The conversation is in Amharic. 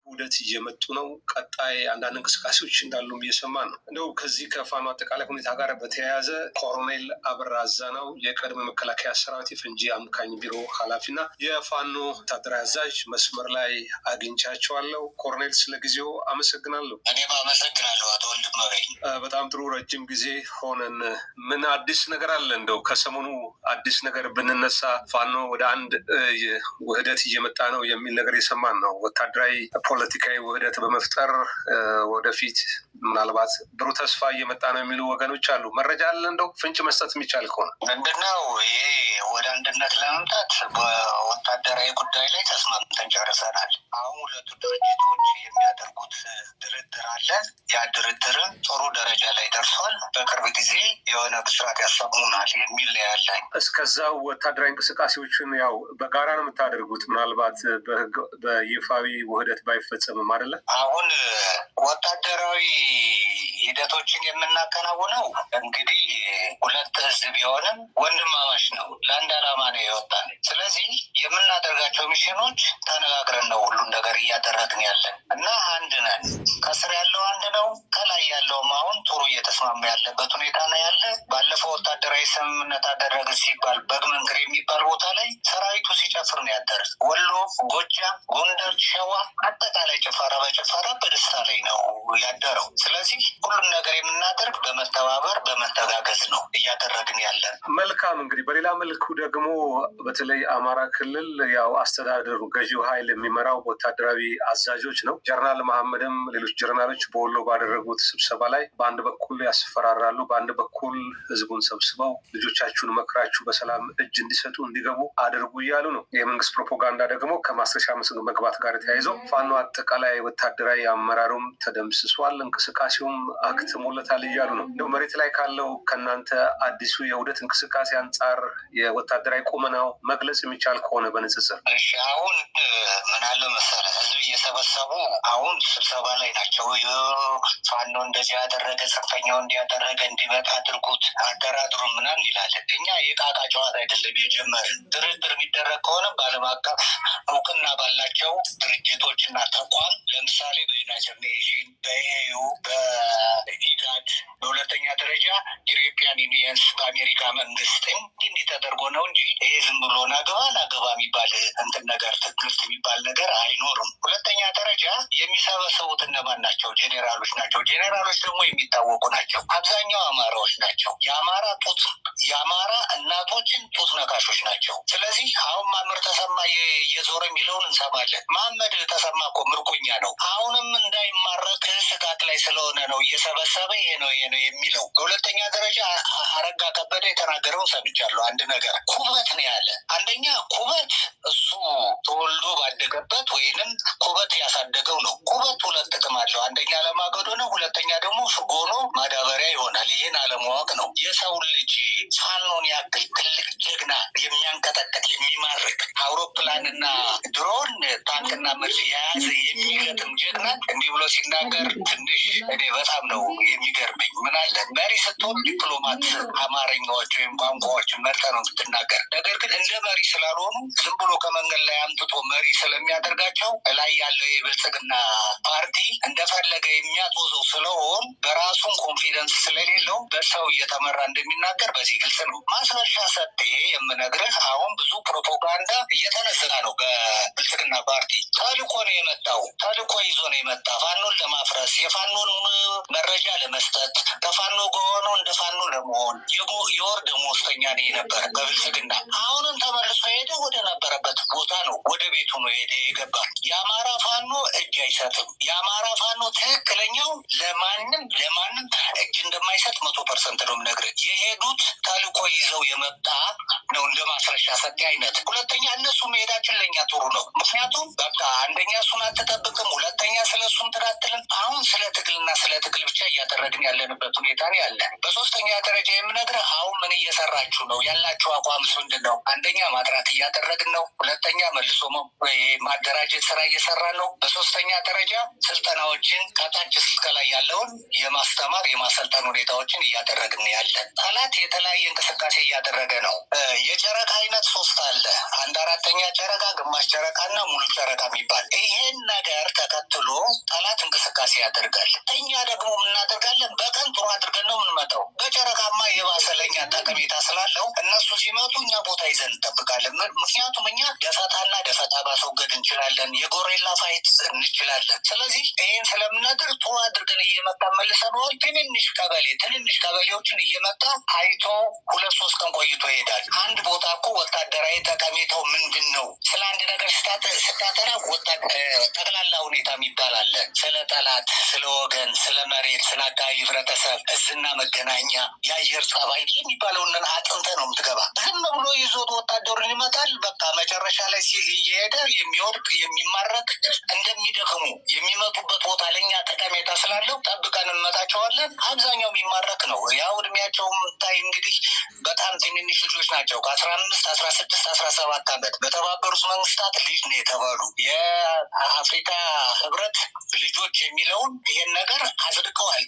ውህደት እየመጡ ነው። ቀጣይ አንዳንድ እንቅስቃሴዎች እንዳሉም እየሰማን ነው። እንደው ከዚህ ከፋኖ አጠቃላይ ሁኔታ ጋር በተያያዘ ኮሎኔል አበራ አዛናው የቀድሞ መከላከያ ሰራዊት የፈንጂ አምካኝ ቢሮ ኃላፊና የፋኖ ወታደራዊ አዛዥ መስመር ላይ አግኝቻቸዋለሁ። ኮሎኔል ስለ ጊዜው አመሰግናለሁ። እኔም አመሰግናለሁ አቶ ወንድማገኝ። በጣም ጥሩ፣ ረጅም ጊዜ ሆነን። ምን አዲስ ነገር አለ? እንደው ከሰሞኑ አዲስ ነገር ብንነሳ ፋኖ ወደ አንድ ውህደት እየመጣ ነው የሚል ነገር የሰማን ነው። ወታደራዊ ፖለቲካዊ ውህደት በመፍጠር ወደፊት ምናልባት ብሩህ ተስፋ እየመጣ ነው የሚሉ ወገኖች አሉ። መረጃ አለ? እንደው ፍንጭ መስጠት የሚቻል ከሆነ ምንድነው? ይሄ ወደ አንድነት ለመምጣት በወታደራዊ ጉዳይ ላይ ተስማምተን ጨርሰናል። አሁን ሁለቱ ድርጅቶች የሚያደርጉት ድርድር አለ። ያ ድርድርም ጥሩ ደረጃ ላይ ደርሷል። በቅርብ ጊዜ የሆነ ብስራት ያሰሙናል የሚል ያለኝ። እስከዛው ወታደራዊ እንቅስቃሴዎችን ያው በጋራ ነው የምታደርጉት፣ ምናልባት በይፋዊ ውህደት ባይፈጸምም አይደለ? አሁን ወታደራዊ ሂደቶችን የምናከናውነው እንግዲህ ሁለት ህዝብ ቢሆንም ወንድማማች ነው። ለአንድ ዓላማ ነው የወጣን። ስለዚህ የምናደርጋቸው ሚሽኖች ተነጋግረን ነው ሁሉን ነገር እያደረግን ያለን እና አንድ ነን። ከስር ያለው አንድ ነው፣ ከላይ ያለውም አሁን ጥሩ እየተስማማ ያለበት ሁኔታ ነው ያለ። ባለፈው ወታደራዊ ስምምነት አደረገ ሲባል በግመንክር የሚባል ቦታ ላይ ሰራዊቱ ሲጨፍር ነው ያደረ። ወሎ፣ ጎጃም፣ ጎንደር፣ ሸዋ አጠቃላይ ጭፈራ በጭፈራ በደስታ ላይ ነው ያደረው። ስለዚህ ሁሉም ነገር የምናደርግ በመተባበር በመተጋገዝ ነው እያደረግን ያለን። መልካም። እንግዲህ በሌላ መልኩ ደግሞ በተለይ አማራ ክልል ያው አስተዳደሩ ገዢው ኃይል የሚመራው ወታደራዊ አዛዦች ነው። ጀነራል መሐመድም ሌሎች ጀነራሎች በወሎ ባደረጉት ስብሰባ ላይ በአንድ በኩል ያስፈራራሉ፣ በአንድ በኩል ህዝቡን ሰብስበው ልጆቻችሁን መክራችሁ በሰላም እጅ እንዲሰጡ እንዲገቡ አድርጉ እያሉ ነው። የመንግስት ፕሮፓጋንዳ ደግሞ ከማስረሻ መግባት ጋር ተያይዘው ፋኖ አጠቃላይ ወታደራዊ አመራሩም ተደምስሷል፣ እንቅስቃሴውም አክትሞለታል እያሉ ነው። እንደው መሬት ላይ ካለው ከእናንተ አዲሱ የውህደት እንቅስቃሴ አንጻር የወታደራዊ ቁመናው መግለጽ የሚቻል ከሆነ በንጽጽር። እሺ፣ አሁን ምን አለ መሰለህ፣ ህዝብ እየሰበሰቡ አሁን ስብሰባ ላይ ናቸው። ፋኖ እንደዚህ ያደረገ፣ ጽንፈኛው እንዲያደረገ፣ እንዲመጣ አድርጉት፣ አደራድሩ ምናምን ይላል። እኛ የቃቃ ጨዋታ አይደለም የጀመርን። ድርድር የሚደረግ ከሆነ በዓለም አቀፍ እውቅና ባላቸው ድርጅቶች እና ተቋም፣ ለምሳሌ በዩናይትድ ኔሽን፣ በኤዩ፣ በኢጋድ፣ በሁለተኛ ደረጃ ዩሮፒያን ዩኒየንስ፣ በአሜሪካ መንግስት እንዲህ ተደርጎ ነው እንጂ ይሄ ዝም ብሎ ናገባ የሚባል እንትን ነገር ትግስት የሚባል ነገር አይኖርም። ሁለተኛ ደረጃ የሚሰበሰቡት እነማን ናቸው? ጄኔራሎች ናቸው። ጄኔራሎች ደግሞ የሚታወቁ ናቸው። አብዛኛው አማራዎች ናቸው። የአማራ እናቶችን ጡት ነካሾች ናቸው። ስለዚህ አሁን ማምር ተሰማ የዞረ የሚለውን እንሰማለን። መሐመድ ተሰማ እኮ ምርኮኛ ነው። አሁንም እንዳይማረክ ስጋት ላይ ስለሆነ ነው እየሰበሰበ ይሄ ነው የሚለው። በሁለተኛ ደረጃ አረጋ ከበደ የተናገረውን ሰምቻለሁ። አንድ ነገር ኩበት ነው ያለ። አንደኛ ኩበት እሱ ተወልዶ ባደገበት ወይንም ኩበት ያሳደገው ነው። ኩበት ሁለት ጥቅም አለው። አንደኛ ለማገዶ ነው፣ ሁለተኛ ደግሞ ጎኖ ማዳበሪያ ይሆናል። ይህን አለማወቅ ነው። የሰው ልጅ ፋኖን ያክል ትልቅ ጀግና የሚያንቀጠቀጥ የሚማርክ አውሮፕላንና ድሮን ታንክና መድፍ የያዘ የሚገጥም ጀግና እንዲህ ብሎ ሲናገር ትንሽ እኔ በጣም ነው የሚገርመኝ። ምን አለ መሪ ስትሆን ዲፕሎማት አማርኛዎች ወይም ቋንቋዎችን መርጠህ ነው የምትናገር። ነገር ግን እንደ መሪ ስላልሆኑ ዝም ብሎ ከመንገድ ላይ አምጥቶ መሪ ስለሚያደርጋቸው ላይ ያለው የብልጽግና ፓርቲ እንደፈለገ የሚያጦዘው ስለሆን በራሱን ኮንፊደንስ ስለሌለው በሰው እየተመራ እንደሚናገር በዚህ ግልጽ ነው። ማስረሻ ሰጤ የምነግርህ አሁን ብዙ ፕሮፓጋንዳ እየተነዛ ነው። በብልጽግና ፓርቲ ተልኮ ነው የመጣው። ተልኮ ይዞ ነው የመጣ ፋኖን ለማፍረስ፣ የፋኖን መረጃ ለመስጠት፣ ከፋኖ ከሆነ እንደ ፋኖ ለመሆን የወር ደመወዝተኛ ነው የነበረ በብልጽግና። አሁንም ተመልሶ ሄደ ወደ ነበረበት ቦታ ነው፣ ወደ ቤቱ ነው ሄደ የገባ። የአማራ ፋኖ እጅ አይሰጥም። የአማራ ፋኖ ትክክለኛው ለማንም እጅ እንደማይሰጥ 100% ነው የምነግርህ። የሄዱት ተልኮ ይዘው የመጣ ነው እንደ ማስረሻ ሰጤ አይነት። ሁለተኛ እነሱ መሄዳችን ለእኛ ጥሩ ነው። ምክንያቱም በቃ አንደኛ እሱን አትጠብቅም፣ ሁለተኛ ስለ እሱን ትራትልም። አሁን ስለ ትግልና ስለ ትግል ብቻ እያደረግን ያለንበት ሁኔታ ነው ያለ። በሶስተኛ ደረጃ የምነግርህ አሁን ምን እየሰራችሁ ነው? ያላችሁ አቋምስ ምንድን ነው? አንደኛ ማጥራት እያደረግን ነው። ሁለተኛ መልሶ ማደራጀት ስራ እየሰራ ነው። በሶስተኛ ደረጃ ስልጠናዎችን ከታች እስከ ላይ ያለውን የማስተማር የማሰልጠን ሁኔታዎችን እያደረግን ያለን። ጠላት የተለያየ እንቅስቃሴ እያደረገ ነው። የጨረቃ አይነት 3 አለ። 1/4 ጨረቃ፣ ግማሽ ጨረቃ እና ሙሉ ጨረቃ የሚባል ይሄን ነገር ተከትሎ ጠላት እንቅስቃሴ ያደርጋል። እኛ ደግሞ የምናደርጋለን በቀን ጥሩ አድርገን ነው የምንመጣው። በጨረቃማ የባሰ ለኛ ጠቀሜታ ስላለው እነሱ ሲመጡ እኛ ቦታ ይዘን እንጠብቃለን። ምክንያቱም እኛ ደፈጣና ደፈጣ ማስወገድ እንችላለን፣ የጎሬላ ፋይት እንችላለን። ስለዚህ ይህን ስለምናደርግ ጥሩ አድርገን እየመጣ መልሰነዋል። ትንንሽ ቀበሌዎችን እየመጣ አይቶ 2-3 ቀን ቆይቶ ይሄዳል። አንድ ቦታ እኮ ወታደራዊ ጠቀሜታው ምንድን ነው? ስለ አንድ ነገር ስታጠና ጠቅላላ ሁኔታ የሚባል አለ። ስለ ጠላት፣ ስለ ወገን፣ ስለ መሬት፣ ስለ አካባቢ ህብረተሰብ፣ እዝና መገናኛ፣ የአየር ጸባይ የሚባለውን አጥንተ ነው የምትገባ። ዝም ብሎ ይዞት ወታደሩን ይመጣል። በቃ መጨረሻ ላይ እየሄደ የሚወድቅ የሚማረክ እንደሚደክሙ የሚመጡበት ቦታ ለእኛ ጠቀሜታ ስላለው ጠብቀን እንመጣቸዋለን። አብዛኛው የሚማረክ ነው። ያው እድሜያቸውም ታይ እንግዲህ በጣም ትንንሽ ልጆች ናቸው። ከ15፣ 16፣ 17 ዓመት በተባበሩት መንግስታት ልጅ ነው የተባሉ የአፍሪካ ህብረት ልጆች የሚለውን ይህን ነገር አጽድቀዋል።